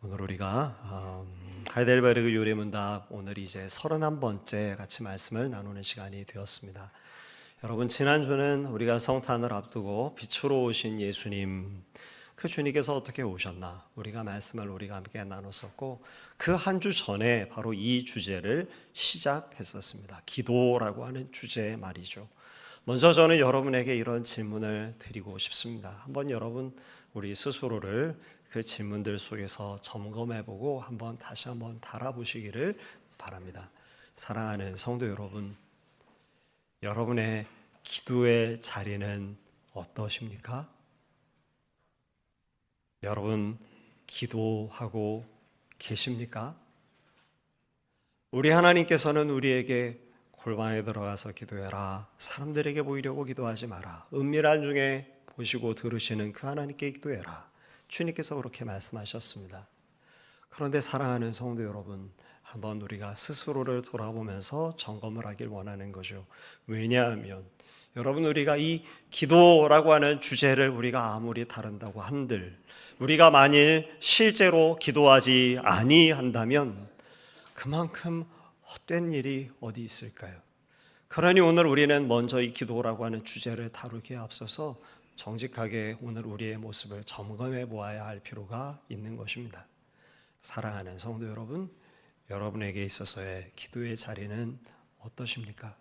오늘 우리가 하이델베르그 요리문답 오늘이 이제 31번째 같이 말씀을 나누는 시간이 되었습니다. 여러분, 지난주는 우리가 성탄을 앞두고 빛으로 오신 예수님, 그 주님께서 어떻게 오셨나 우리가 말씀을 우리가 함께 나눴었고, 그 한 주 전에 바로 이 주제를 시작했었습니다. 기도라고 하는 주제 말이죠. 먼저 저는 여러분에게 이런 질문을 드리고 싶습니다. 한번 여러분 우리 스스로를 그 질문들 속에서 점검해보고 다시 한번 달아보시기를 바랍니다. 사랑하는 성도 여러분, 여러분의 기도의 자리는 어떠십니까? 여러분 기도하고 계십니까? 우리 하나님께서는 우리에게 골방에 들어가서 기도해라, 사람들에게 보이려고 기도하지 마라, 은밀한 중에 보시고 들으시는 그 하나님께 기도해라, 주님께서 그렇게 말씀하셨습니다. 그런데 사랑하는 성도 여러분, 한번 우리가 스스로를 돌아보면서 점검을 하길 원하는 거죠. 왜냐하면 여러분, 우리가 이 기도라고 하는 주제를 우리가 아무리 다룬다고 한들, 우리가 만일 실제로 기도하지 아니한다면 그만큼 헛된 일이 어디 있을까요? 그러니 오늘 우리는 먼저 이 기도라고 하는 주제를 다루기에 앞서서 정직하게 오늘 우리의 모습을 점검해 보아야 할 필요가 있는 것입니다. 사랑하는 성도 여러분, 여러분에게 있어서의 기도의 자리는 어떠십니까?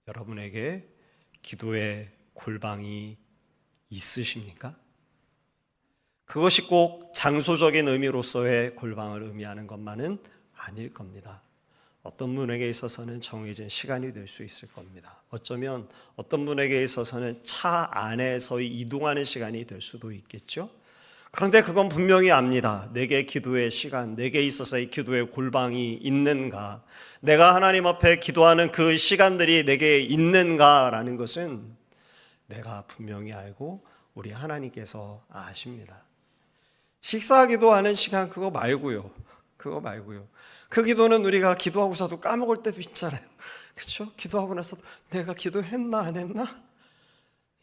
여러분에게 기도의 골방이 있으십니까? 그것이 꼭 장소적인 의미로서의 골방을 의미하는 것만은 아닐 겁니다. 어떤 분에게 있어서는 정해진 시간이 될 수 있을 겁니다. 어쩌면 어떤 분에게 있어서는 차 안에서 이동하는 시간이 될 수도 있겠죠. 그런데 그건 분명히 압니다. 내게 기도의 시간, 내게 있어서의 기도의 골방이 있는가, 내가 하나님 앞에 기도하는 그 시간들이 내게 있는가라는 것은 내가 분명히 알고 우리 하나님께서 아십니다. 식사하기도 하는 시간, 그거 말고요. 그 기도는 우리가 기도하고서도 까먹을 때도 있잖아요. 그렇죠? 기도하고 나서 내가 기도했나 안 했나?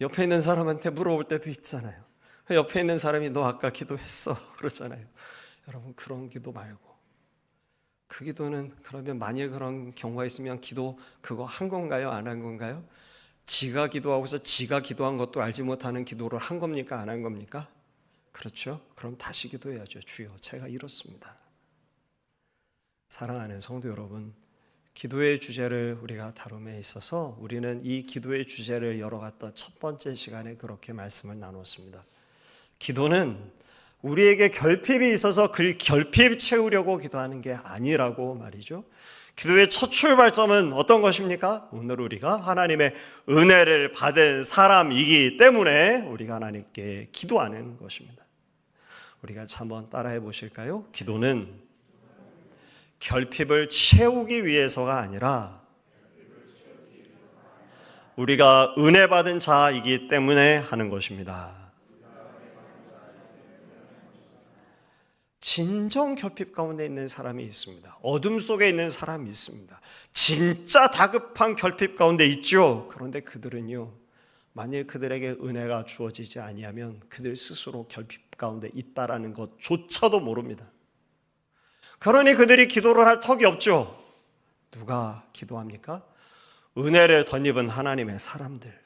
옆에 있는 사람한테 물어볼 때도 있잖아요. 옆에 있는 사람이 너 아까 기도했어 그러잖아요. 여러분, 그런 기도 말고, 그 기도는 그러면 만일 그런 경우가 있으면 기도 그거 한 건가요? 안 한 건가요? 지가 기도하고서 지가 기도한 것도 알지 못하는 기도를 한 겁니까? 안 한 겁니까? 그렇죠? 그럼 다시 기도해야죠. 주여, 제가 이렇습니다. 사랑하는 성도 여러분, 기도의 주제를 우리가 다룸에 있어서 우리는 이 기도의 주제를 열어갔던 첫 번째 시간에 그렇게 말씀을 나눴습니다. 기도는 우리에게 결핍이 있어서 그 결핍 채우려고 기도하는 게 아니라고 말이죠. 기도의 첫 출발점은 어떤 것입니까? 오늘 우리가 하나님의 은혜를 받은 사람이기 때문에 우리가 하나님께 기도하는 것입니다. 우리가 한번 따라해 보실까요? 기도는 결핍을 채우기 위해서가 아니라 우리가 은혜 받은 자이기 때문에 하는 것입니다. 진정 결핍 가운데 있는 사람이 있습니다. 어둠 속에 있는 사람이 있습니다. 진짜 다급한 결핍 가운데 있죠. 그런데 그들은요, 만일 그들에게 은혜가 주어지지 아니하면 그들 스스로 결핍 가운데 있다라는 것조차도 모릅니다. 그러니 그들이 기도를 할 턱이 없죠. 누가 기도합니까? 은혜를 덧입은 하나님의 사람들.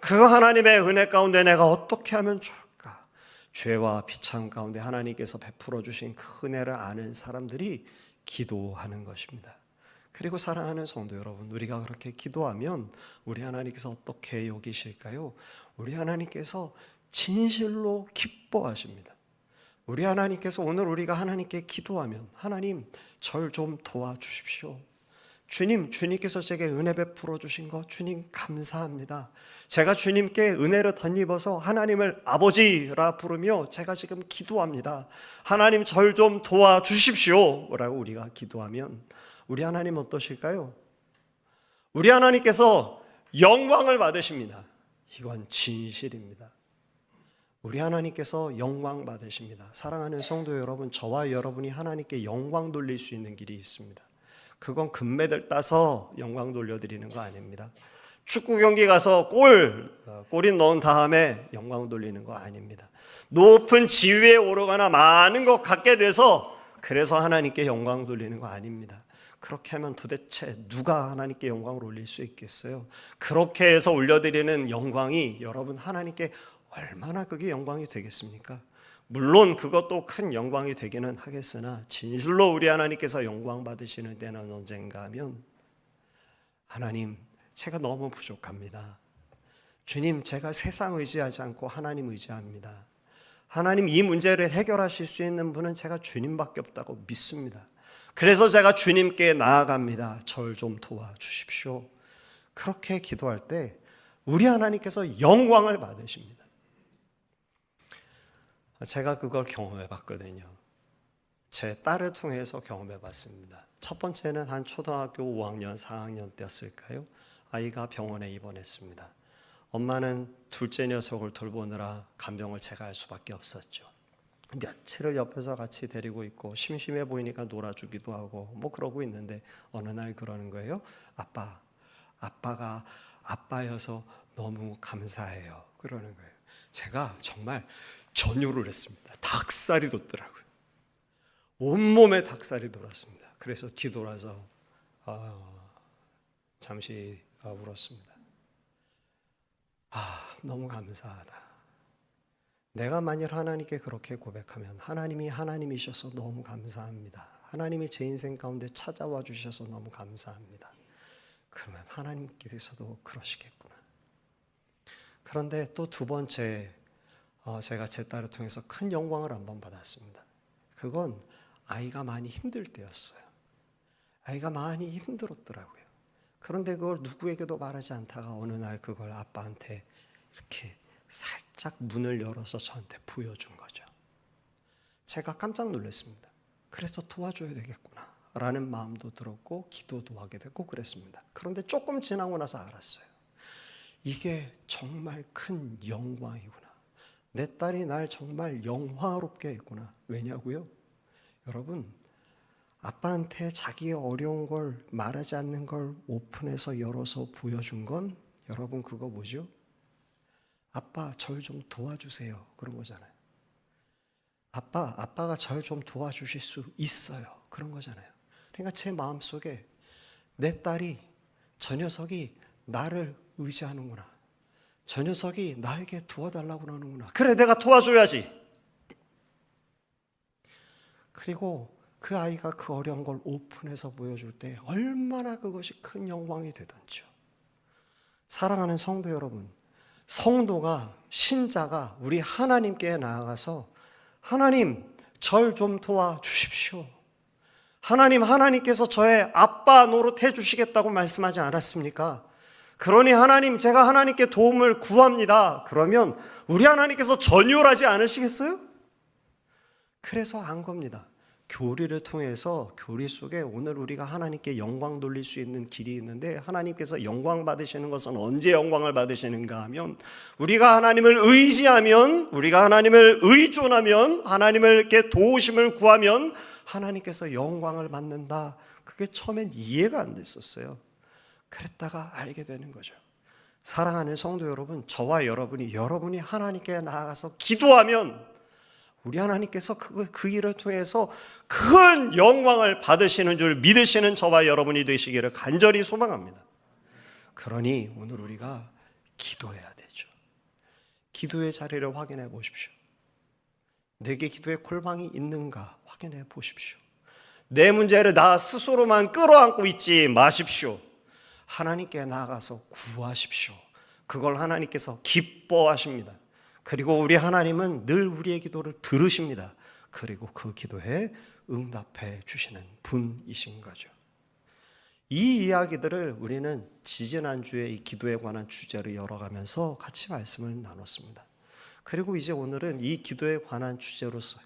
그 하나님의 은혜 가운데 내가 어떻게 하면 좋을까? 죄와 비참 가운데 하나님께서 베풀어 주신 그 은혜를 아는 사람들이 기도하는 것입니다. 그리고 사랑하는 성도 여러분, 우리가 그렇게 기도하면 우리 하나님께서 어떻게 여기실까요? 우리 하나님께서 진실로 기뻐하십니다. 우리 하나님께서 오늘 우리가 하나님께 기도하면, 하나님 절 좀 도와주십시오. 주님께서 제게 은혜 베풀어 주신 것 주님 감사합니다. 제가 주님께 은혜를 덧입어서 하나님을 아버지라 부르며 제가 지금 기도합니다. 하나님 절 좀 도와주십시오 라고 우리가 기도하면 우리 하나님 어떠실까요? 우리 하나님께서 영광을 받으십니다. 이건 진실입니다. 우리 하나님께서 영광 받으십니다. 사랑하는 성도 여러분, 저와 여러분이 하나님께 영광 돌릴 수 있는 길이 있습니다. 그건 금메달 따서 영광 돌려드리는 거 아닙니다. 축구 경기 가서 골인 넣은 다음에 영광 돌리는 거 아닙니다. 높은 지위에 오르거나 많은 것 갖게 돼서 그래서 하나님께 영광 돌리는 거 아닙니다. 그렇게 하면 도대체 누가 하나님께 영광을 올릴 수 있겠어요? 그렇게 해서 올려드리는 영광이 여러분 하나님께 얼마나 그게 영광이 되겠습니까? 물론 그것도 큰 영광이 되기는 하겠으나 진실로 우리 하나님께서 영광 받으시는 때는 언젠가 하면 하나님, 제가 너무 부족합니다. 주님, 제가 세상 의지하지 않고 하나님 의지합니다. 하나님, 이 문제를 해결하실 수 있는 분은 제가 주님밖에 없다고 믿습니다. 그래서 제가 주님께 나아갑니다. 저를 좀 도와주십시오. 그렇게 기도할 때 우리 하나님께서 영광을 받으십니다. 제가 그걸 경험해 봤거든요. 제 딸을 통해서 경험해 봤습니다. 첫 번째는 한 초등학교 5학년, 4학년 때였을까요? 아이가 병원에 입원했습니다. 엄마는 둘째 녀석을 돌보느라 간병을 제가 할 수밖에 없었죠. 며칠을 옆에서 같이 데리고 있고 심심해 보이니까 놀아주기도 하고 뭐 그러고 있는데 어느 날 그러는 거예요. 아빠가 아빠여서 너무 감사해요. 그러는 거예요. 제가 정말 전율을 했습니다. 닭살이 돋더라고요. 온몸에 닭살이 돋았습니다. 그래서 뒤돌아서 잠시 울었습니다. 너무 감사하다. 내가 만일 하나님께 그렇게 고백하면 하나님이 하나님이셔서 너무 감사합니다. 하나님이 제 인생 가운데 찾아와 주셔서 너무 감사합니다. 그러면 하나님께서도 그러시겠구나. 그런데 또 두 번째 제가 제 딸을 통해서 큰 영광을 한번 받았습니다. 그건 아이가 많이 힘들 때였어요. 아이가 많이 힘들었더라고요. 그런데 그걸 누구에게도 말하지 않다가 어느 날 그걸 아빠한테 이렇게 살짝 문을 열어서 저한테 보여준 거죠. 제가 깜짝 놀랐습니다. 그래서 도와줘야 되겠구나 라는 마음도 들었고 기도도 하게 됐고 그랬습니다. 그런데 조금 지나고 나서 알았어요. 이게 정말 큰 영광이구나. 내 딸이 날 정말 영화롭게 했구나. 왜냐고요? 여러분, 아빠한테 자기의 어려운 걸 말하지 않는 걸 오픈해서 열어서 보여준 건 여러분 그거 뭐죠? 아빠 절 좀 도와주세요. 그런 거잖아요. 아빠가 절 좀 도와주실 수 있어요. 그런 거잖아요. 그러니까 제 마음속에 내 딸이 저 녀석이 나를 의지하는구나. 저 녀석이 나에게 도와달라고 하는구나. 그래 내가 도와줘야지. 그리고 그 아이가 그 어려운 걸 오픈해서 보여줄 때 얼마나 그것이 큰 영광이 되던지요. 사랑하는 성도 여러분, 성도가 신자가 우리 하나님께 나아가서 하나님 절 좀 도와주십시오. 하나님께서 저의 아빠 노릇해 주시겠다고 말씀하지 않았습니까? 그러니 하나님 제가 하나님께 도움을 구합니다. 그러면 우리 하나님께서 전율하지 않으시겠어요? 그래서 한 겁니다. 교리를 통해서 교리 속에 오늘 우리가 하나님께 영광 돌릴 수 있는 길이 있는데 하나님께서 영광 받으시는 것은 언제 영광을 받으시는가 하면 우리가 하나님을 의지하면 우리가 하나님을 의존하면 하나님께 도우심을 구하면 하나님께서 영광을 받는다. 그게 처음엔 이해가 안 됐었어요. 그랬다가 알게 되는 거죠. 사랑하는 성도 여러분, 저와 여러분이 하나님께 나아가서 기도하면 우리 하나님께서 그 일을 통해서 큰 영광을 받으시는 줄 믿으시는 저와 여러분이 되시기를 간절히 소망합니다. 그러니 오늘 우리가 기도해야 되죠. 기도의 자리를 확인해 보십시오. 내게 기도의 골방이 있는가 확인해 보십시오. 내 문제를 나 스스로만 끌어안고 있지 마십시오. 하나님께 나아가서 구하십시오. 그걸 하나님께서 기뻐하십니다. 그리고 우리 하나님은 늘 우리의 기도를 들으십니다. 그리고 그 기도에 응답해 주시는 분이신 거죠. 이 이야기들을 우리는 지지난주에 이 기도에 관한 주제를 열어가면서 같이 말씀을 나눴습니다. 그리고 이제 오늘은 이 기도에 관한 주제로서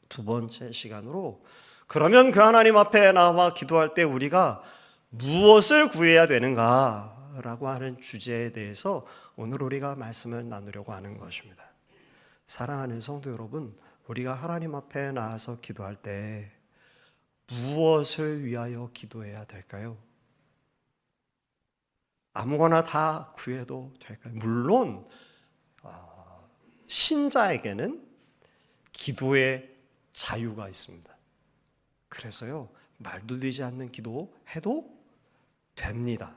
두 번째 시간으로 그러면 그 하나님 앞에 나와 기도할 때 우리가 무엇을 구해야 되는가라고 하는 주제에 대해서 오늘 우리가 말씀을 나누려고 하는 것입니다. 사랑하는 성도 여러분, 우리가 하나님 앞에 나와서 기도할 때 무엇을 위하여 기도해야 될까요? 아무거나 다 구해도 될까요? 물론 신자에게는 기도의 자유가 있습니다. 그래서요, 말도 되지 않는 기도해도 됩니다.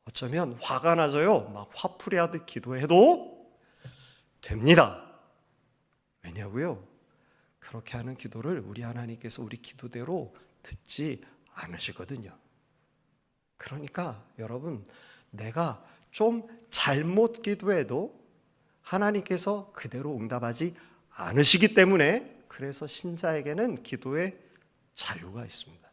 어쩌면 화가 나서요, 막 화풀이 하듯 기도해도 됩니다. 왜냐고요? 그렇게 하는 기도를 우리 하나님께서 우리 기도대로 듣지 않으시거든요. 그러니까 여러분, 내가 좀 잘못 기도해도 하나님께서 그대로 응답하지 않으시기 때문에, 그래서 신자에게는 기도의 자유가 있습니다.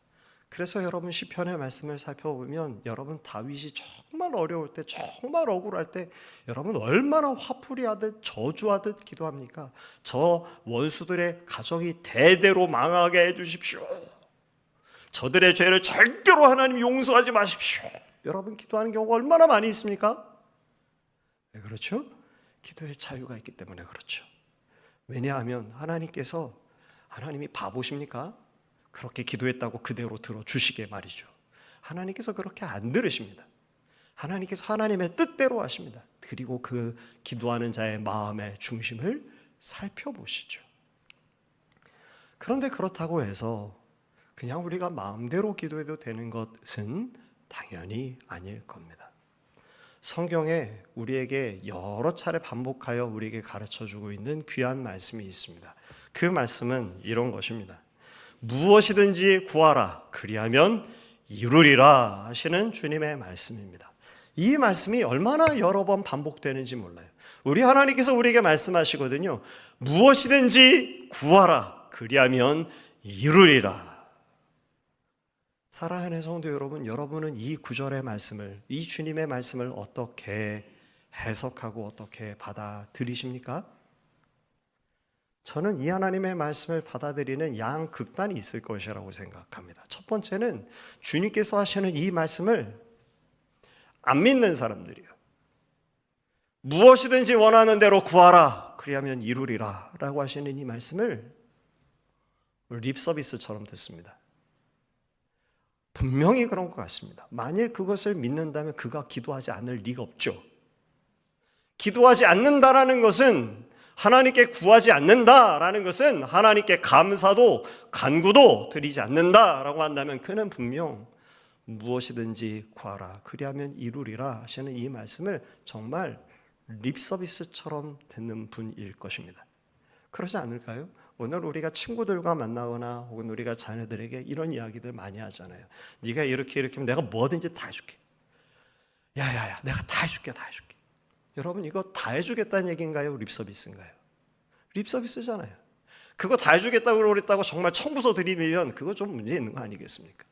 그래서 여러분 시편의 말씀을 살펴보면 여러분 다윗이 정말 어려울 때, 정말 억울할 때 여러분 얼마나 화풀이하듯 저주하듯 기도합니까? 저 원수들의 가정이 대대로 망하게 해주십시오. 저들의 죄를 절대로 하나님 용서하지 마십시오. 여러분 기도하는 경우가 얼마나 많이 있습니까? 왜 그렇죠? 기도의 자유가 있기 때문에 그렇죠. 왜냐하면 하나님이 바보십니까? 그렇게 기도했다고 그대로 들어주시게 말이죠. 하나님께서 그렇게 안 들으십니다. 하나님께서 하나님의 뜻대로 하십니다. 그리고 그 기도하는 자의 마음의 중심을 살펴보시죠. 그런데 그렇다고 해서 그냥 우리가 마음대로 기도해도 되는 것은 당연히 아닐 겁니다. 성경에 우리에게 여러 차례 반복하여 우리에게 가르쳐주고 있는 귀한 말씀이 있습니다. 그 말씀은 이런 것입니다. 무엇이든지 구하라, 그리하면 이루리라 하시는 주님의 말씀입니다. 이 말씀이 얼마나 여러 번 반복되는지 몰라요. 우리 하나님께서 우리에게 말씀하시거든요. 무엇이든지 구하라, 그리하면 이루리라. 사랑하는 성도 여러분, 여러분은 이 구절의 말씀을, 이 주님의 말씀을 어떻게 해석하고 어떻게 받아들이십니까? 저는 이 하나님의 말씀을 받아들이는 양극단이 있을 것이라고 생각합니다. 첫 번째는 주님께서 하시는 이 말씀을 안 믿는 사람들이에요. 무엇이든지 원하는 대로 구하라, 그리하면 이루리라 라고 하시는 이 말씀을 립서비스처럼 듣습니다. 분명히 그런 것 같습니다. 만일 그것을 믿는다면 그가 기도하지 않을 리가 없죠. 기도하지 않는다라는 것은, 하나님께 구하지 않는다라는 것은 하나님께 감사도 간구도 드리지 않는다라고 한다면 그는 분명 무엇이든지 구하라, 그리하면 이루리라 하시는 이 말씀을 정말 립서비스처럼 듣는 분일 것입니다. 그러지 않을까요? 오늘 우리가 친구들과 만나거나 혹은 우리가 자녀들에게 이런 이야기들 많이 하잖아요. 네가 이렇게 하면 내가 뭐든지 다 해줄게. 야야야, 내가 다 해줄게. 여러분, 이거 다 해주겠다는 얘기인가요? 립서비스인가요? 립서비스잖아요. 그거 다 해주겠다고 그랬다고 정말 청구서 드리면 그거 좀 문제 있는 거 아니겠습니까?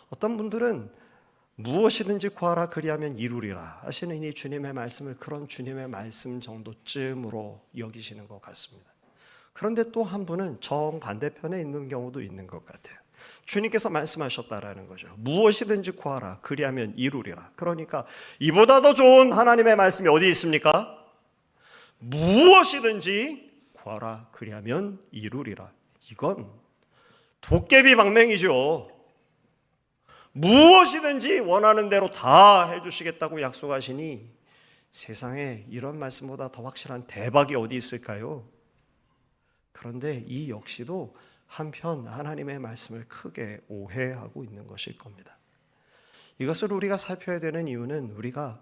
어떤 분들은 무엇이든지 구하라, 그리하면 이루리라 하시는 이 주님의 말씀을 그런 주님의 말씀 정도쯤으로 여기시는 것 같습니다. 그런데 또 한 분은 정반대편에 있는 경우도 있는 것 같아요. 주님께서 말씀하셨다라는 거죠. 무엇이든지 구하라, 그리하면 이루리라. 그러니까 이보다 더 좋은 하나님의 말씀이 어디 있습니까? 무엇이든지 구하라, 그리하면 이루리라. 이건 도깨비 방맹이죠. 무엇이든지 원하는 대로 다 해주시겠다고 약속하시니 세상에 이런 말씀보다 더 확실한 대박이 어디 있을까요? 그런데 이 역시도 한편 하나님의 말씀을 크게 오해하고 있는 것일 겁니다. 이것을 우리가 살펴야 되는 이유는 우리가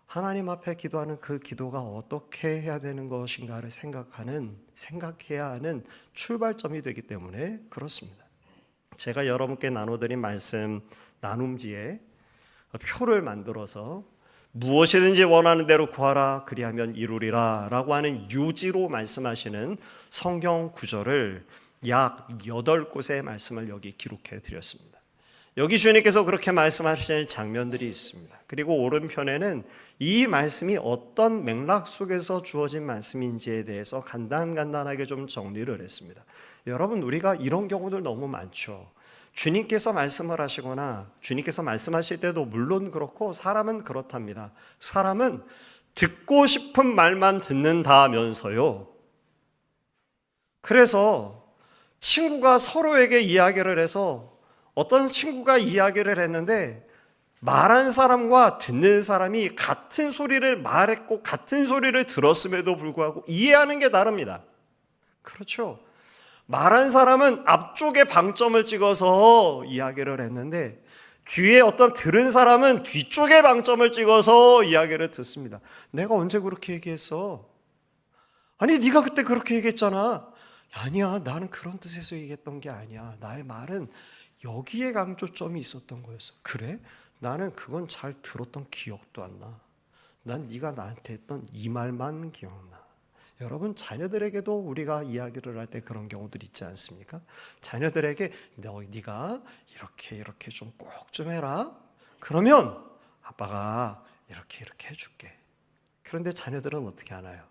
하나님 앞에 기도하는 그 기도가 어떻게 해야 되는 것인가를 생각해야 하는 출발점이 되기 때문에 그렇습니다. 제가 여러분께 나눠드린 말씀 나눔지에 표를 만들어서 무엇이든지 원하는 대로 구하라, 그리하면 이루리라 라고 하는 유지로 말씀하시는 성경 구절을 약 8곳의 말씀을 여기 기록해 드렸습니다. 여기 주님께서 그렇게 말씀하시는 장면들이 있습니다. 그리고 오른편에는 이 말씀이 어떤 맥락 속에서 주어진 말씀인지에 대해서 간단하게 좀 정리를 했습니다. 여러분, 우리가 이런 경우들 너무 많죠. 주님께서 말씀을 하시거나 주님께서 말씀하실 때도 물론 그렇고 사람은 그렇답니다. 사람은 듣고 싶은 말만 듣는다면서요. 그래서 친구가 서로에게 이야기를 해서 어떤 친구가 이야기를 했는데 말한 사람과 듣는 사람이 같은 소리를 말했고 같은 소리를 들었음에도 불구하고 이해하는 게 다릅니다. 그렇죠. 말한 사람은 앞쪽에 방점을 찍어서 이야기를 했는데 뒤에 어떤 들은 사람은 뒤쪽에 방점을 찍어서 이야기를 듣습니다. 내가 언제 그렇게 얘기했어? 아니 네가 그때 그렇게 얘기했잖아. 아니야, 나는 그런 뜻에서 얘기했던 게 아니야. 나의 말은 여기에 강조점이 있었던 거였어. 그래? 나는 그건 잘 들었던 기억도 안 나. 난 네가 나한테 했던 이 말만 기억나. 여러분, 자녀들에게도 우리가 이야기를 할 때 그런 경우들 있지 않습니까? 자녀들에게 네가 이렇게 좀 꼭 좀 해라. 그러면 아빠가 이렇게 해줄게. 그런데 자녀들은 어떻게 하나요?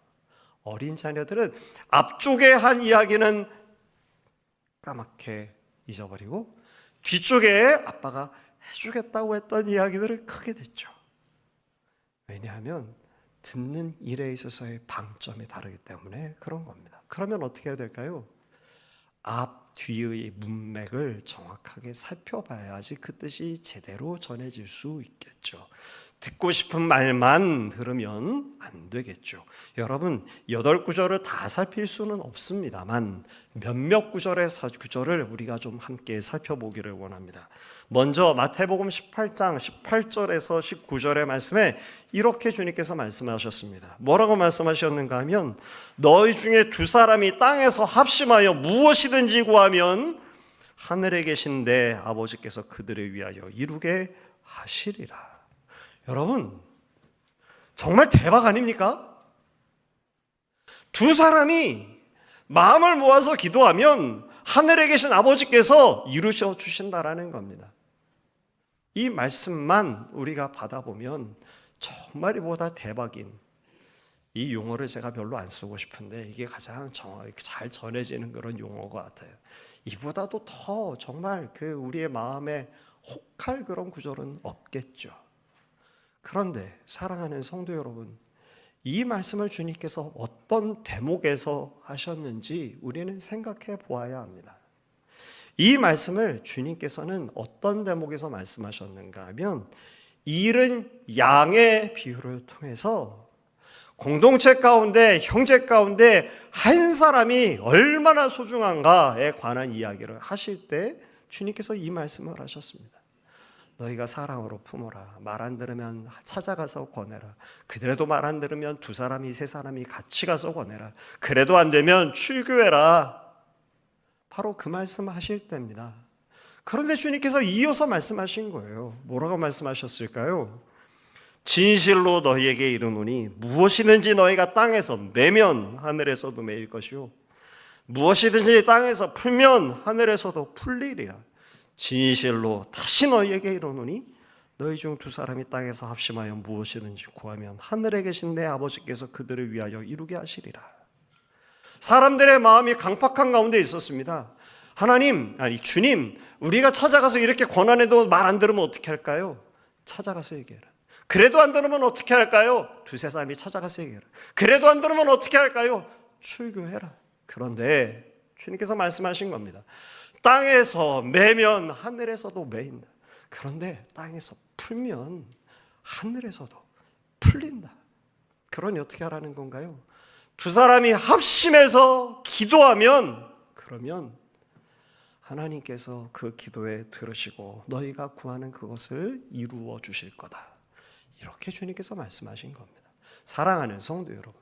어린 자녀들은 앞쪽에 한 이야기는 까맣게 잊어버리고 뒤쪽에 아빠가 해주겠다고 했던 이야기들을 크게 듣죠. 왜냐하면 듣는 일에 있어서의 방점이 다르기 때문에 그런 겁니다. 그러면 어떻게 해야 될까요? 앞, 뒤의 문맥을 정확하게 살펴봐야지 그 뜻이 제대로 전해질 수 있겠죠. 듣고 싶은 말만 들으면 안 되겠죠. 여러분, 8구절을 다 살필 수는 없습니다만 몇몇 구절을 우리가 좀 함께 살펴보기를 원합니다. 먼저 마태복음 18장 18절에서 19절의 말씀에 이렇게 주님께서 말씀하셨습니다. 뭐라고 말씀하셨는가 하면 너희 중에 두 사람이 땅에서 합심하여 무엇이든지 구하면 하늘에 계신 내 아버지께서 그들을 위하여 이루게 하시리라. 여러분, 정말 대박 아닙니까? 두 사람이 마음을 모아서 기도하면 하늘에 계신 아버지께서 이루셔 주신다라는 겁니다. 이 말씀만 우리가 받아보면 정말 이보다 대박인, 이 용어를 제가 별로 안 쓰고 싶은데 이게 가장 정확하게 잘 전해지는 그런 용어 같아요. 이보다도 더 정말 우리의 마음에 혹할 그런 구절은 없겠죠. 그런데 사랑하는 성도 여러분, 이 말씀을 주님께서 어떤 대목에서 하셨는지 우리는 생각해 보아야 합니다. 이 말씀을 주님께서는 어떤 대목에서 말씀하셨는가 하면 잃은 양의 비유를 통해서 공동체 가운데, 형제 가운데 한 사람이 얼마나 소중한가에 관한 이야기를 하실 때 주님께서 이 말씀을 하셨습니다. 너희가 사랑으로 품어라. 말 안 들으면 찾아가서 권해라. 그래도 말 안 들으면 두 사람이 세 사람이 같이 가서 권해라. 그래도 안 되면 출교해라. 바로 그 말씀 하실 때입니다. 그런데 주님께서 이어서 말씀하신 거예요. 뭐라고 말씀하셨을까요? 진실로 너희에게 이르노니 무엇이든지 너희가 땅에서 매면 하늘에서도 매일 것이요 무엇이든지 땅에서 풀면 하늘에서도 풀리리라. 진실로 다시 너희에게 이르노니 너희 중 두 사람이 땅에서 합심하여 무엇이든지 구하면 하늘에 계신 내 아버지께서 그들을 위하여 이루게 하시리라. 사람들의 마음이 강팍한 가운데 있었습니다. 주님, 우리가 찾아가서 이렇게 권한해도 말 안 들으면 어떻게 할까요? 찾아가서 얘기해라. 그래도 안 들으면 어떻게 할까요? 두세 사람이 찾아가서 얘기해라. 그래도 안 들으면 어떻게 할까요? 출교해라. 그런데 주님께서 말씀하신 겁니다. 땅에서 매면 하늘에서도 매인다. 그런데 땅에서 풀면 하늘에서도 풀린다. 그러니 어떻게 하라는 건가요? 두 사람이 합심해서 기도하면 그러면 하나님께서 그 기도에 들으시고 너희가 구하는 그것을 이루어 주실 거다. 이렇게 주님께서 말씀하신 겁니다. 사랑하는 성도 여러분,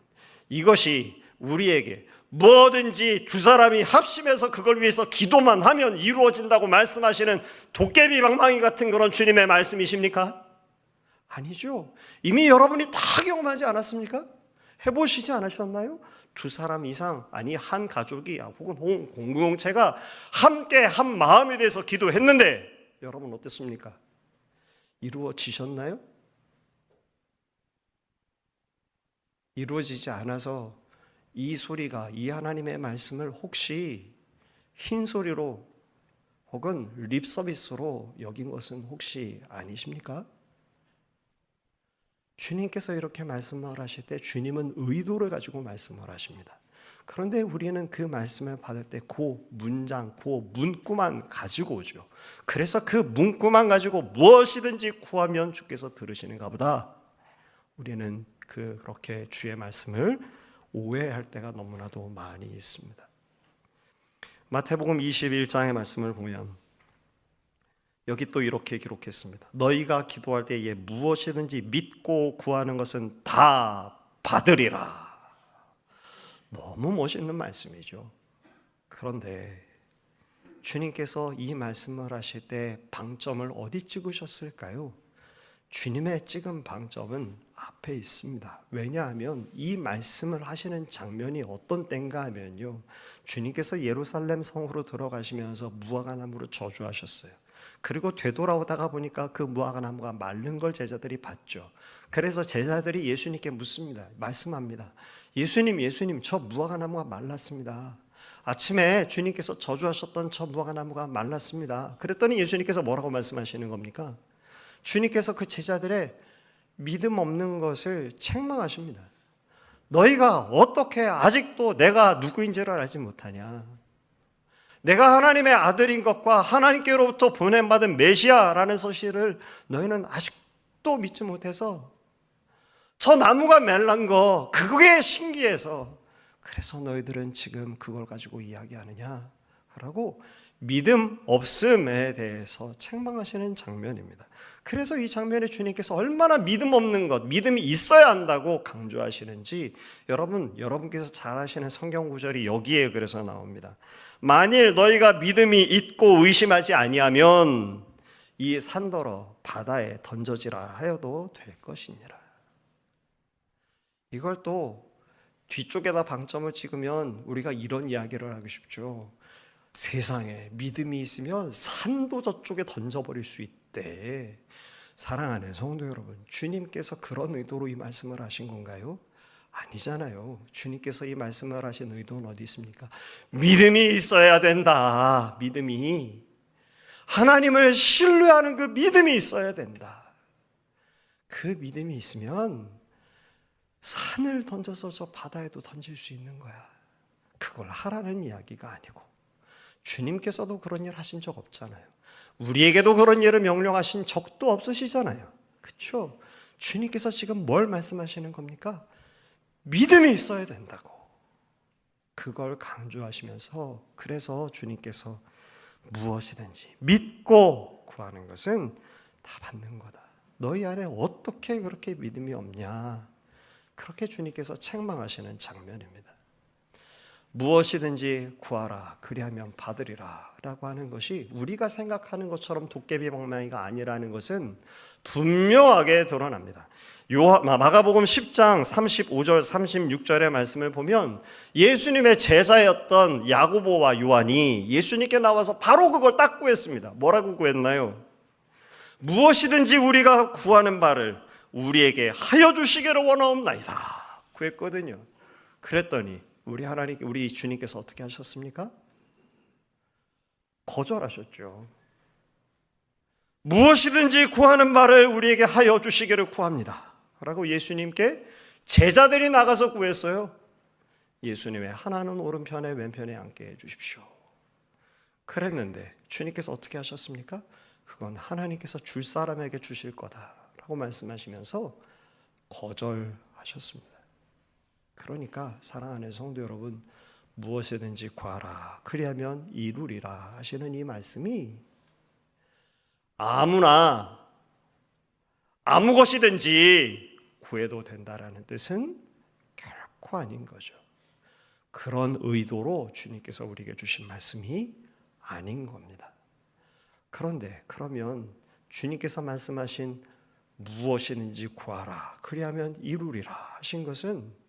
이것이 우리에게 뭐든지 두 사람이 합심해서 그걸 위해서 기도만 하면 이루어진다고 말씀하시는 도깨비 방망이 같은 그런 주님의 말씀이십니까? 아니죠. 이미 여러분이 다 경험하지 않았습니까? 해보시지 않으셨나요? 두 사람 이상, 아니 한 가족이 혹은 공동체가 함께 한 마음에 대해서 기도했는데 여러분 어땠습니까? 이루어지셨나요? 이루어지지 않아서 이 소리가, 이 하나님의 말씀을 혹시 흰 소리로 혹은 립 서비스로 여긴 것은 혹시 아니십니까? 주님께서 이렇게 말씀을 하실 때 주님은 의도를 가지고 말씀을 하십니다. 그런데 우리는 그 말씀을 받을 때 그 문장, 그 문구만 가지고 오죠. 그래서 그 문구만 가지고 무엇이든지 구하면 주께서 들으시는가 보다. 우리는 그렇게 주의 말씀을 오해할 때가 너무나도 많이 있습니다. 마태복음 21장의 말씀을 보면 여기 또 이렇게 기록했습니다. 너희가 기도할 때에 무엇이든지 믿고 구하는 것은 다 받으리라. 너무 멋있는 말씀이죠. 그런데 주님께서 이 말씀을 하실 때 방점을 어디 찍으셨을까요? 주님의 찍은 방점은 앞에 있습니다. 왜냐하면 이 말씀을 하시는 장면이 어떤 때인가 하면요, 주님께서 예루살렘 성으로 들어가시면서 무화과나무로 저주하셨어요. 그리고 되돌아오다가 보니까 그 무화과나무가 마른 걸 제자들이 봤죠. 그래서 제자들이 예수님께 묻습니다. 말씀합니다. 예수님, 저 무화과나무가 말랐습니다. 아침에 주님께서 저주하셨던 저 무화과나무가 말랐습니다. 그랬더니 예수님께서 뭐라고 말씀하시는 겁니까? 주님께서 그 제자들의 믿음 없는 것을 책망하십니다. 너희가 어떻게 아직도 내가 누구인지를 알지 못하냐? 내가 하나님의 아들인 것과 하나님께로부터 보냄받은 메시아라는 사실을 너희는 아직도 믿지 못해서 저 나무가 말란 거 그게 신기해서 그래서 너희들은 지금 그걸 가지고 이야기하느냐? 라고 믿음 없음에 대해서 책망하시는 장면입니다. 그래서 이 장면에 주님께서 얼마나 믿음 없는 것, 믿음이 있어야 한다고 강조하시는지 여러분께서 잘 아시는 성경 구절이 여기에 그래서 나옵니다. 만일 너희가 믿음이 있고 의심하지 아니하면 이 산더러 바다에 던져지라 하여도 될 것이니라. 이걸 또 뒤쪽에다 방점을 찍으면 우리가 이런 이야기를 하고 싶죠. 세상에 믿음이 있으면 산도 저쪽에 던져버릴 수 있대. 사랑하는 성도 여러분, 주님께서 그런 의도로 이 말씀을 하신 건가요? 아니잖아요. 주님께서 이 말씀을 하신 의도는 어디 있습니까? 믿음이 있어야 된다. 믿음이, 하나님을 신뢰하는 그 믿음이 있어야 된다. 그 믿음이 있으면 산을 던져서 저 바다에도 던질 수 있는 거야. 그걸 하라는 이야기가 아니고, 주님께서도 그런 일 하신 적 없잖아요. 우리에게도 그런 일을 명령하신 적도 없으시잖아요. 그렇죠? 주님께서 지금 뭘 말씀하시는 겁니까? 믿음이 있어야 된다고. 그걸 강조하시면서, 그래서 주님께서 무엇이든지 믿고 구하는 것은 다 받는 거다. 너희 안에 어떻게 그렇게 믿음이 없냐? 그렇게 주님께서 책망하시는 장면입니다. 무엇이든지 구하라 그리하면 받으리라 라고 하는 것이 우리가 생각하는 것처럼 도깨비 방망이가 아니라는 것은 분명하게 드러납니다. 마가복음 10장 35절 36절의 말씀을 보면 예수님의 제자였던 야고보와 요한이 예수님께 나와서 바로 그걸 딱 구했습니다. 뭐라고 구했나요? 무엇이든지 우리가 구하는 바를 우리에게 하여 주시기를 원하옵나이다 구했거든요. 그랬더니 우리 주님께서 어떻게 하셨습니까? 거절하셨죠. 무엇이든지 구하는 바를 우리에게 하여 주시기를 구합니다 라고 예수님께 제자들이 나가서 구했어요. 예수님의 하나는 오른편에 왼편에 앉게 해주십시오. 그랬는데 주님께서 어떻게 하셨습니까? 그건 하나님께서 줄 사람에게 주실 거다라고 말씀하시면서 거절하셨습니다. 그러니까 사랑하는 성도 여러분, 무엇이든지 구하라 그리하면 이루리라 하시는 이 말씀이 아무나 아무 것이든지 구해도 된다라는 뜻은 결코 아닌 거죠. 그런 의도로 주님께서 우리에게 주신 말씀이 아닌 겁니다. 그런데 그러면 주님께서 말씀하신 무엇이든지 구하라 그리하면 이루리라 하신 것은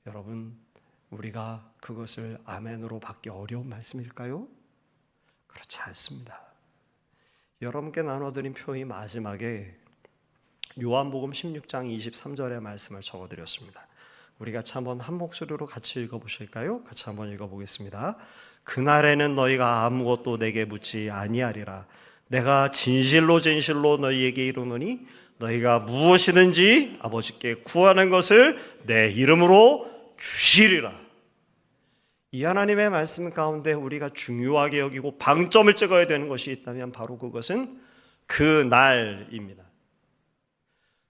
여러분, 우리가 그것을 아멘으로 받기 어려운 말씀일까요? 그렇지 않습니다. 여러분께 나눠드린 표의 마지막에 요한복음 16장 23절의 말씀을 적어드렸습니다. 우리 같이 한번 한 목소리로 같이 읽어보실까요? 같이 한번 읽어보겠습니다. 그날에는 너희가 아무것도 내게 묻지 아니하리라. 내가 진실로 너희에게 이르노니 너희가 무엇이든지 아버지께 구하는 것을 내 이름으로 주시리라. 이 하나님의 말씀 가운데 우리가 중요하게 여기고 방점을 찍어야 되는 것이 있다면 바로 그것은 그날입니다.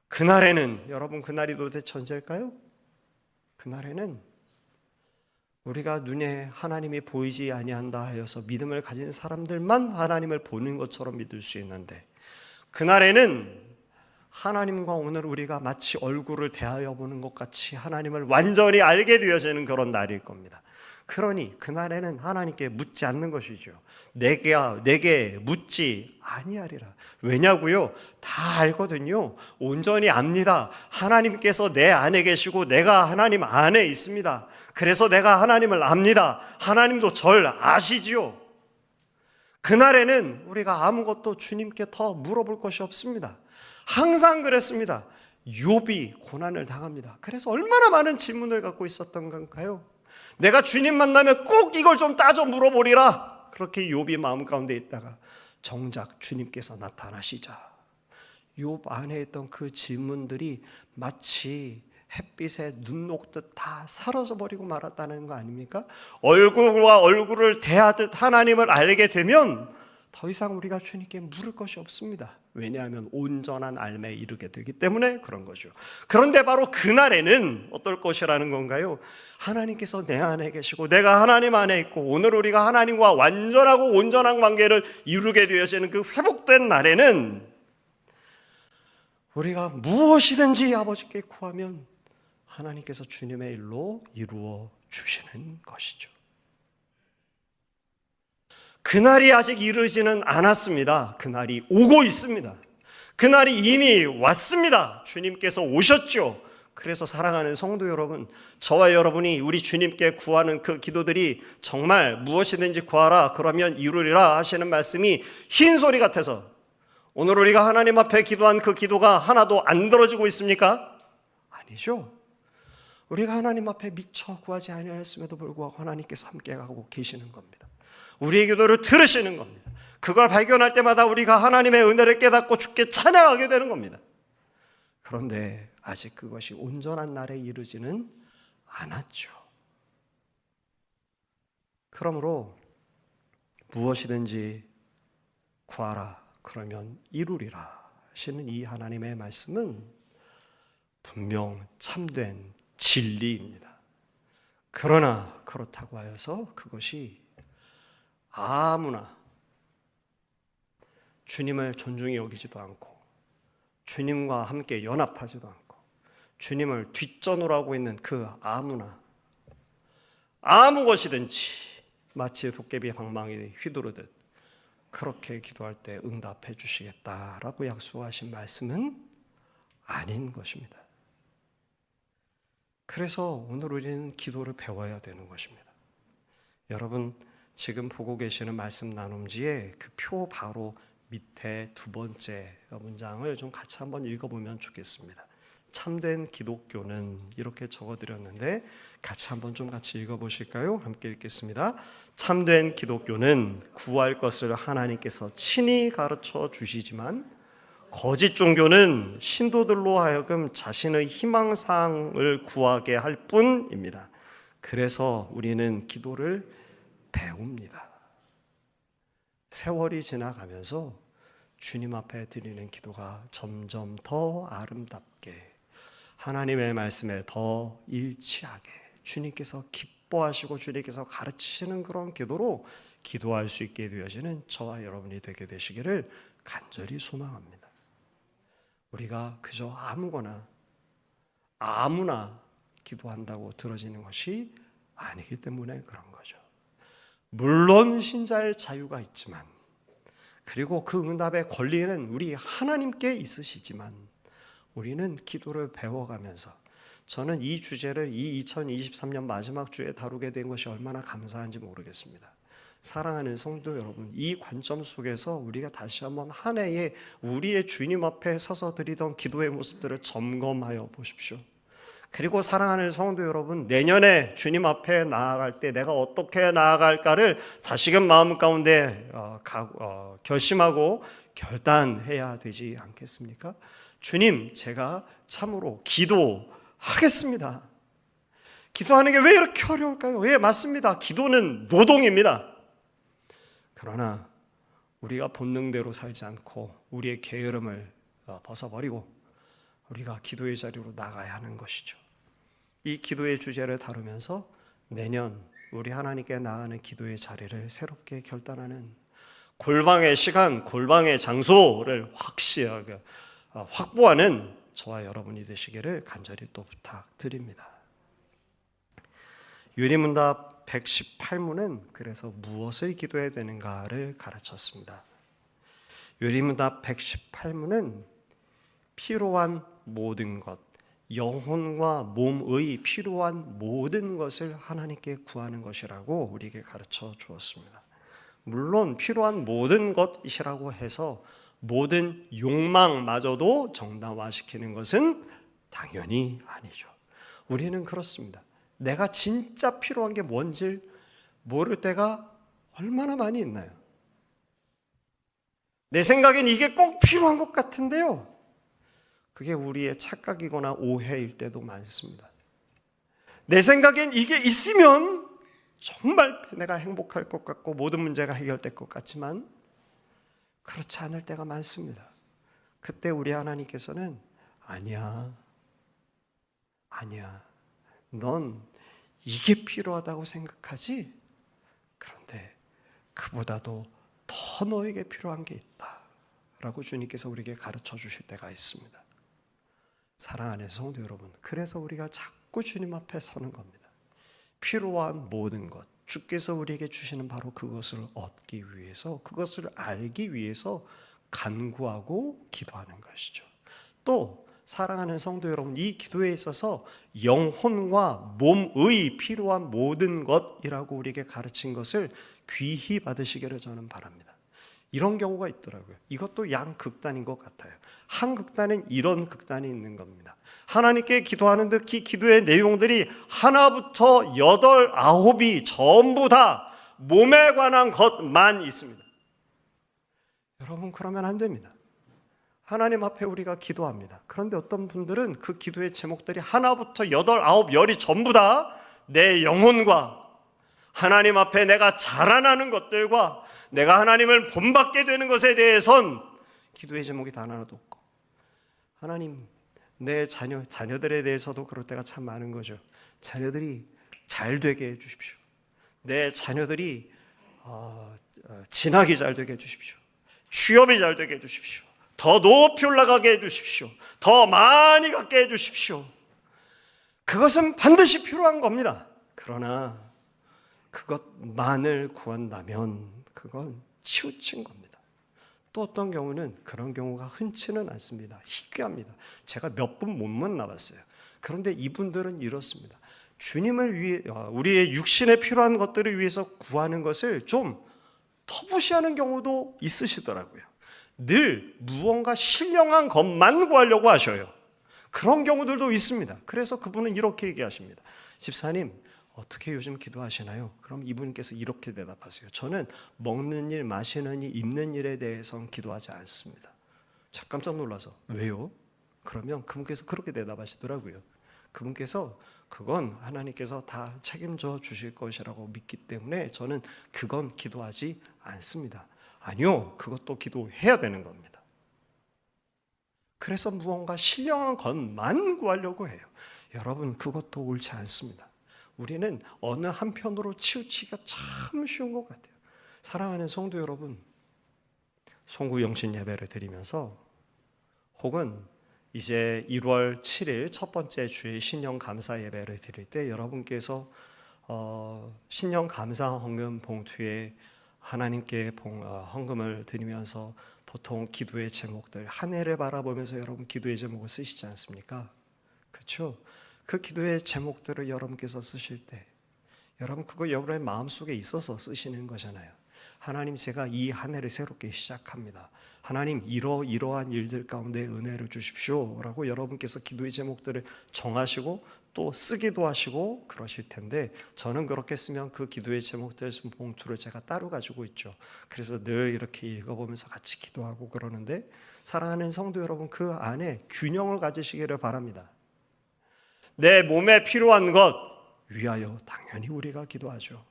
그날에는, 여러분, 그날이 도대체 언제일까요? 그날에는 우리가 눈에 하나님이 보이지 아니한다 하여서 믿음을 가진 사람들만 하나님을 보는 것처럼 믿을 수 있는데, 그날에는 하나님과 오늘 우리가 마치 얼굴을 대하여 보는 것 같이 하나님을 완전히 알게 되어지는 그런 날일 겁니다. 그러니 그날에는 하나님께 묻지 않는 것이죠. 내게 묻지 아니하리라. 왜냐고요? 다 알거든요. 온전히 압니다. 하나님께서 내 안에 계시고 내가 하나님 안에 있습니다. 그래서 내가 하나님을 압니다. 하나님도 절 아시지요. 그날에는 우리가 아무것도 주님께 더 물어볼 것이 없습니다. 항상 그랬습니다. 욥이 고난을 당합니다. 그래서 얼마나 많은 질문을 갖고 있었던 건가요? 내가 주님 만나면 꼭 이걸 좀 따져 물어보리라. 그렇게 욥이 마음 가운데 있다가 정작 주님께서 나타나시자 욥 안에 있던 그 질문들이 마치 햇빛에 눈 녹듯 다 사라져버리고 말았다는 거 아닙니까? 얼굴과 얼굴을 대하듯 하나님을 알게 되면 더 이상 우리가 주님께 물을 것이 없습니다. 왜냐하면 온전한 알매에 이르게 되기 때문에 그런 거죠. 그런데 바로 그날에는 어떨 것이라는 건가요? 하나님께서 내 안에 계시고 내가 하나님 안에 있고 오늘 우리가 하나님과 완전하고 온전한 관계를 이루게 되어지는 그 회복된 날에는 우리가 무엇이든지 아버지께 구하면 하나님께서 주님의 일로 이루어 주시는 것이죠. 그날이 아직 이르지는 않았습니다. 그날이 오고 있습니다. 그날이 이미 왔습니다. 주님께서 오셨죠. 그래서 사랑하는 성도 여러분, 저와 여러분이 우리 주님께 구하는 그 기도들이 정말 무엇이든지 구하라 그러면 이루리라 하시는 말씀이 흰소리 같아서 오늘 우리가 하나님 앞에 기도한 그 기도가 하나도 안 들어지고 있습니까? 아니죠. 우리가 하나님 앞에 미처 구하지 아니하였음에도 불구하고 하나님께서 함께 가고 계시는 겁니다. 우리의 기도를 들으시는 겁니다. 그걸 발견할 때마다 우리가 하나님의 은혜를 깨닫고 주께 찬양하게 되는 겁니다. 그런데 아직 그것이 온전한 날에 이르지는 않았죠. 그러므로 무엇이든지 구하라 그러면 이루리라 하시는 이 하나님의 말씀은 분명 참된 진리입니다. 그러나 그렇다고 하여서 그것이 아무나 주님을 존중히 여기지도 않고 주님과 함께 연합하지도 않고 주님을 뒷전으로 하고 있는 그 아무나 아무 것이든지 마치 도깨비 방망이 휘두르듯 그렇게 기도할 때 응답해 주시겠다라고 약속하신 말씀은 아닌 것입니다. 그래서 오늘 우리는 기도를 배워야 되는 것입니다. 여러분 지금 보고 계시는 말씀 나눔지에 그 표 바로 밑에 두 번째 문장을 좀 같이 한번 읽어보면 좋겠습니다. 참된 기독교는 이렇게 적어드렸는데 같이 한번 좀 같이 읽어보실까요? 함께 읽겠습니다. 참된 기독교는 구할 것을 하나님께서 친히 가르쳐 주시지만 거짓 종교는 신도들로 하여금 자신의 희망사항을 구하게 할 뿐입니다. 그래서 우리는 기도를 배웁니다. 세월이 지나가면서 주님 앞에 드리는 기도가 점점 더 아름답게 하나님의 말씀에 더 일치하게 주님께서 기뻐하시고 주님께서 가르치시는 그런 기도로 기도할 수 있게 되어지는 저와 여러분이 되게 되시기를 간절히 소망합니다. 우리가 그저 아무나 기도한다고 들어지는 것이 아니기 때문에 그런 거죠. 물론 신자의 자유가 있지만 그리고 그 응답의 권리는 우리 하나님께 있으시지만 우리는 기도를 배워가면서 저는 이 주제를 이 2023년 마지막 주에 다루게 된 것이 얼마나 감사한지 모르겠습니다. 사랑하는 성도 여러분, 이 관점 속에서 우리가 다시 한번 한 해에 우리의 주님 앞에 서서 드리던 기도의 모습들을 점검하여 보십시오. 그리고 사랑하는 성도 여러분, 내년에 주님 앞에 나아갈 때 내가 어떻게 나아갈까를 다시금 마음 가운데 결심하고 결단해야 되지 않겠습니까? 주님, 제가 참으로 기도하겠습니다. 기도하는 게 왜 이렇게 어려울까요? 예, 맞습니다. 기도는 노동입니다. 그러나 우리가 본능대로 살지 않고 우리의 게으름을 벗어버리고 우리가 기도의 자리로 나가야 하는 것이죠. 이 기도의 주제를 다루면서 내년 우리 하나님께 나아가는 기도의 자리를 새롭게 결단하는 골방의 시간, 골방의 장소를 확실하게 확보하는 저와 여러분이 되시기를 간절히 또 부탁드립니다. 유리문답 118문은 그래서 무엇을 기도해야 되는가를 가르쳤습니다. 유리문답 118문은 필요한 모든 것, 영혼과 몸의 필요한 모든 것을 하나님께 구하는 것이라고 우리에게 가르쳐 주었습니다. 물론 필요한 모든 것이라고 해서 모든 욕망마저도 정당화시키는 것은 당연히 아니죠. 우리는 그렇습니다. 내가 진짜 필요한 게 뭔지 모를 때가 얼마나 많이 있나요? 내 생각엔 이게 꼭 필요한 것 같은데요. 그게 우리의 착각이거나 오해일 때도 많습니다. 내 생각엔 이게 있으면 정말 내가 행복할 것 같고 모든 문제가 해결될 것 같지만 그렇지 않을 때가 많습니다. 그때 우리 하나님께서는 아니야. 넌 이게 필요하다고 생각하지? 그런데 그보다도 더 너에게 필요한 게 있다 라고 주님께서 우리에게 가르쳐 주실 때가 있습니다. 사랑하는 성도 여러분, 그래서 우리가 자꾸 주님 앞에 서는 겁니다. 필요한 모든 것, 주께서 우리에게 주시는 바로 그것을 얻기 위해서, 그것을 알기 위해서 간구하고 기도하는 것이죠. 또 사랑하는 성도 여러분, 이 기도에 있어서 영혼과 몸의 필요한 모든 것이라고 우리에게 가르친 것을 귀히 받으시기를 저는 바랍니다. 이런 경우가 있더라고요. 이것도 양극단인 것 같아요. 한 극단은 이런 극단이 있는 겁니다. 하나님께 기도하는 듯 기도의 내용들이 하나부터 8, 9이 전부 다 몸에 관한 것만 있습니다. 여러분, 그러면 안 됩니다. 하나님 앞에 우리가 기도합니다. 그런데 어떤 분들은 그 기도의 제목들이 하나부터 8, 9, 10이 전부 다 내 영혼과 하나님 앞에 내가 자라나는 것들과 내가 하나님을 본받게 되는 것에 대해선 기도의 제목이 단 하나도 없고, 하나님, 내 자녀들에 대해서도 그럴 때가 참 많은 거죠. 자녀들이 잘 되게 해주십시오. 내 자녀들이 진학이 잘 되게 해주십시오. 취업이 잘 되게 해주십시오. 더 높이 올라가게 해주십시오. 더 많이 갖게 해주십시오. 그것은 반드시 필요한 겁니다. 그러나 그것만을 구한다면 그건 치우친 겁니다. 또 어떤 경우는 그런 경우가 흔치는 않습니다. 희귀합니다. 제가 몇 분 못 만나봤어요. 그런데 이분들은 이렇습니다. 주님을 위해, 우리의 육신에 필요한 것들을 위해서 구하는 것을 좀 터부시하는 경우도 있으시더라고요. 늘 무언가 신령한 것만 구하려고 하셔요. 그런 경우들도 있습니다. 그래서 그분은 이렇게 얘기하십니다. 집사님, 어떻게 요즘 기도하시나요? 그럼 이분께서 이렇게 대답하세요. 저는 먹는 일, 마시는 일, 입는 일에 대해서는 기도하지 않습니다. 참 깜짝 놀라서 왜요? 그러면 그분께서 그렇게 대답하시더라고요. 그분께서 그건 하나님께서 다 책임져 주실 것이라고 믿기 때문에 저는 그건 기도하지 않습니다. 아니요, 그것도 기도해야 되는 겁니다. 그래서 무언가 신령한 것만 구하려고 해요. 여러분, 그것도 옳지 않습니다. 우리는 어느 한편으로 치우치기가 참 쉬운 것 같아요. 사랑하는 성도 여러분, 송구 영신 예배를 드리면서 혹은 이제 1월 7일 첫 번째 주일 신령 감사 예배를 드릴 때 여러분께서 신령 감사 헌금 봉투에 하나님께 헌금을 드리면서 보통 기도의 제목들 한 해를 바라보면서 여러분 기도의 제목을 쓰시지 않습니까? 그렇죠? 그 기도의 제목들을 여러분께서 쓰실 때 여러분 그거 여러분의 마음속에 있어서 쓰시는 거잖아요. 하나님, 제가 이 한 해를 새롭게 시작합니다. 하나님, 이러한 일들 가운데 은혜를 주십시오 라고 여러분께서 기도의 제목들을 정하시고 또 쓰기도 하시고 그러실 텐데, 저는 그렇게 쓰면 그 기도의 제목들 쓴 봉투를 제가 따로 가지고 있죠. 그래서 늘 이렇게 읽어보면서 같이 기도하고 그러는데, 사랑하는 성도 여러분, 그 안에 균형을 가지시기를 바랍니다. 내 몸에 필요한 것, 위하여 당연히 우리가 기도하죠.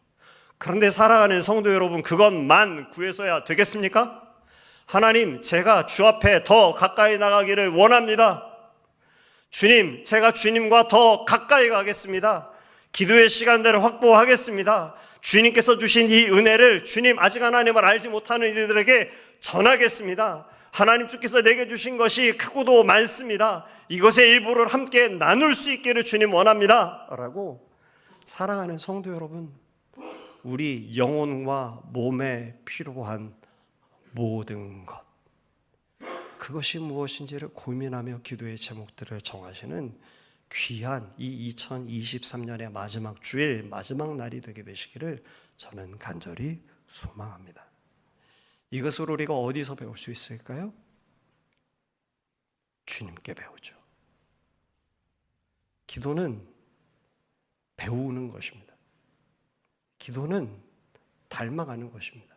그런데 사랑하는 성도 여러분, 그것만 구해서야 되겠습니까? 하나님, 제가 주 앞에 더 가까이 나가기를 원합니다. 주님, 제가 주님과 더 가까이 가겠습니다. 기도의 시간들을 확보하겠습니다. 주님께서 주신 이 은혜를 주님, 아직 하나님을 알지 못하는 이들에게 전하겠습니다. 하나님 주께서 내게 주신 것이 크고도 많습니다. 이것의 일부를 함께 나눌 수 있기를 주님 원합니다. 라고 사랑하는 성도 여러분, 우리 영혼과 몸에 필요한 모든 것, 그것이 무엇인지를 고민하며 기도의 제목들을 정하시는 귀한 이 2023년의 마지막 주일, 마지막 날이 되게 되시기를 저는 간절히 소망합니다. 이것을 우리가 어디서 배울 수 있을까요? 주님께 배우죠. 기도는 배우는 것입니다. 기도는 닮아가는 것입니다.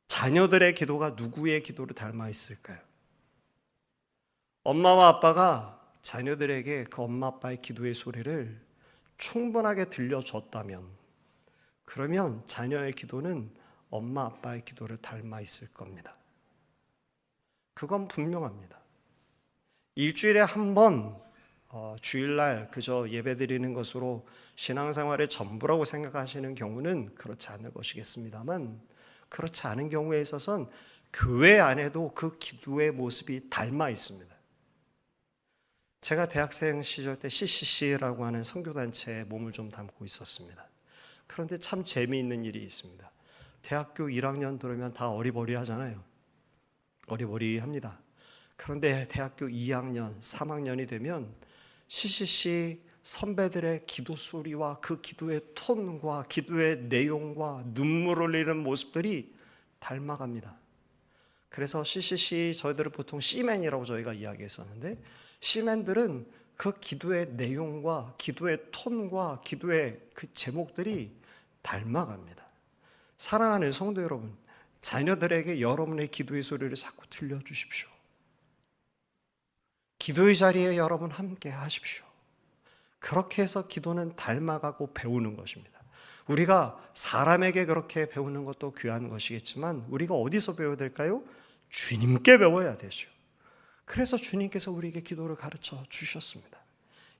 자녀들의 기도가 누구의 기도를 닮아 있을까요? 엄마와 아빠가 자녀들에게 그 엄마 아빠의 기도의 소리를 충분하게 들려줬다면, 그러면 자녀의 기도는 엄마 아빠의 기도를 닮아 있을 겁니다. 그건 분명합니다. 일주일에 한 번 주일날 그저 예배드리는 것으로 신앙생활의 전부라고 생각하시는 경우는 그렇지 않을 것이겠습니다만, 그렇지 않은 경우에 있어서는 교회 안에도 그 기도의 모습이 닮아 있습니다. 제가 대학생 시절 때 CCC라고 하는 선교단체에 몸을 좀 담고 있었습니다. 그런데 참 재미있는 일이 있습니다. 대학교 1학년 들으면 다 어리버리하잖아요. 어리버리합니다. 그런데 대학교 2학년, 3학년이 되면 CCC 선배들의 기도 소리와 그 기도의 톤과 기도의 내용과 눈물 흘리는 모습들이 닮아갑니다. 그래서 CCC 저희들은 보통 C맨이라고 저희가 이야기했었는데, C맨들은 그 기도의 내용과 기도의 톤과 기도의 그 제목들이 닮아갑니다. 사랑하는 성도 여러분, 자녀들에게 여러분의 기도의 소리를 자꾸 들려주십시오. 기도의 자리에 여러분 함께 하십시오. 그렇게 해서 기도는 닮아가고 배우는 것입니다. 우리가 사람에게 그렇게 배우는 것도 귀한 것이겠지만, 우리가 어디서 배워야 될까요? 주님께 배워야 되죠. 그래서 주님께서 우리에게 기도를 가르쳐 주셨습니다.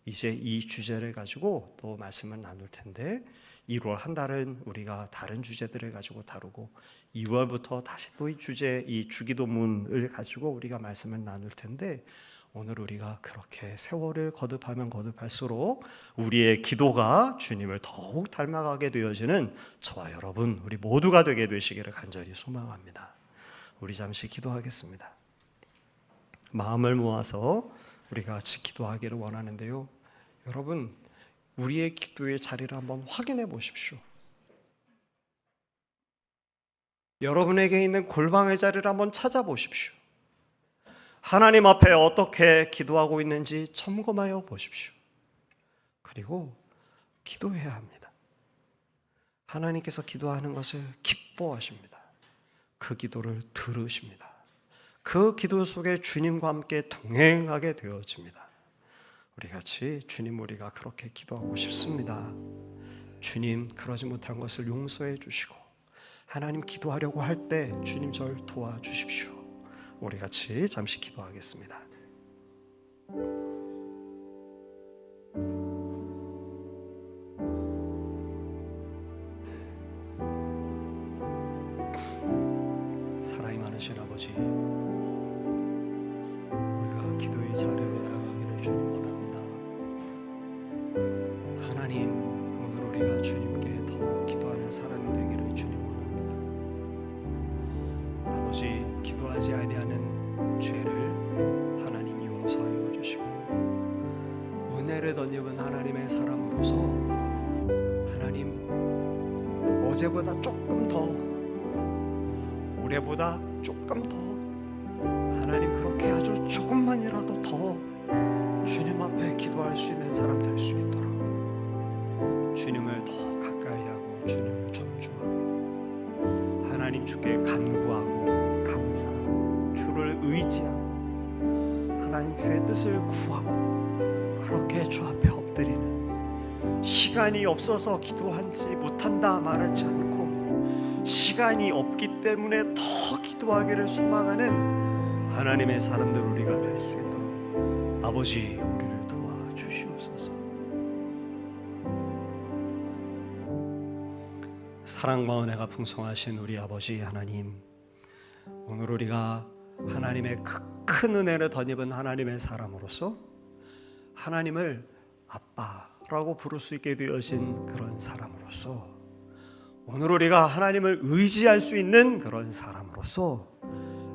이제 이 주제를 가지고 또 말씀을 나눌 텐데, 1월 한 달은 우리가 다른 주제들을 가지고 다루고, 2월부터 다시 또 이 주제, 이 주기도문을 가지고 우리가 말씀을 나눌 텐데, 오늘 우리가 그렇게 세월을 거듭하면 거듭할수록 우리의 기도가 주님을 더욱 닮아가게 되어지는 저와 여러분, 우리 모두가 되게 되시기를 간절히 소망합니다. 우리 잠시 기도하겠습니다. 마음을 모아서 우리가 같이 기도하기를 원하는데요. 여러분, 우리의 기도의 자리를 한번 확인해 보십시오. 여러분에게 있는 골방의 자리를 한번 찾아보십시오. 하나님 앞에 어떻게 기도하고 있는지 점검하여 보십시오. 그리고 기도해야 합니다. 하나님께서 기도하는 것을 기뻐하십니다. 그 기도를 들으십니다. 그 기도 속에 주님과 함께 동행하게 되어집니다. 우리 같이 주님, 우리가 그렇게 기도하고 싶습니다. 주님, 그러지 못한 것을 용서해 주시고, 하나님 기도하려고 할 때 주님 절 도와주십시오. 우리 같이 잠시 기도하겠습니다. 사랑이 많으신 아버지, 우리가 기도의 자리로 나아가기를 주님 원합니다. 하나님, 오늘 우리가 주님께 더 기도하는 사람이 되기를 주님 원합니다. 아버지, 기도하지 아니하는 죄를 하나님 용서하여 주시고, 은혜를 덧입은 하나님의 사람으로서 하나님, 어제보다 조금 더, 올해보다 조금 더, 하나님 그렇게 아주 조금만이라도 더 주님 앞에 기도할 수 있는 사람 될 수 있도록 주님을 더 가까이 하고 주님을 존중하고 하나님 주께 간구하고 감사하고 주를 의지하고 하나님 주의 뜻을 구하고 그렇게 주 앞에 엎드리는 시간이 없어서 기도하지 못한다 말하지 않고 시간이 없기 때문에 더 기도하기를 소망하는 하나님의 사람들 우리가 될 수 있도록 아버지 우리를 도와주시옵소서. 사랑과 은혜가 풍성하신 우리 아버지 하나님, 오늘 우리가 하나님의 큰 은혜를 덧입은 하나님의 사람으로서 하나님을 아빠라고 부를 수 있게 되어진 그런 사람으로서 오늘 우리가 하나님을 의지할 수 있는 그런 사람으로서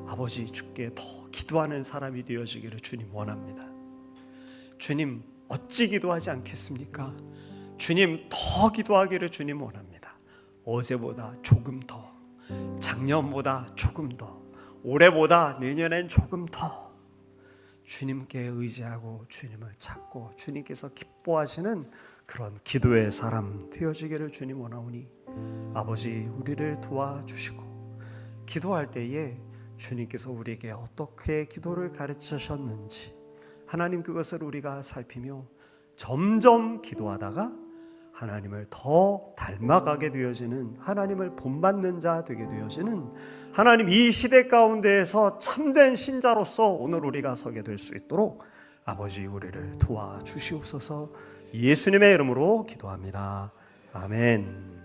아버지 주께 더 기도하는 사람이 되어지기를 주님 원합니다. 주님 어찌 기도하지 않겠습니까? 주님 더 기도하기를 주님 원합니다. 어제보다 조금 더, 작년보다 조금 더, 올해보다 내년엔 조금 더 주님께 의지하고 주님을 찾고 주님께서 기뻐하시는 그런 기도의 사람 되어지기를 주님 원하오니 아버지 우리를 도와주시고 기도할 때에 주님께서 우리에게 어떻게 기도를 가르치셨는지 하나님 그것을 우리가 살피며 점점 기도하다가 하나님을 더 닮아가게 되어지는 하나님을 본받는 자 되게 되어지는 하나님 이 시대 가운데에서 참된 신자로서 오늘 우리가 서게 될 수 있도록 아버지 우리를 도와주시옵소서. 예수님의 이름으로 기도합니다. 아멘.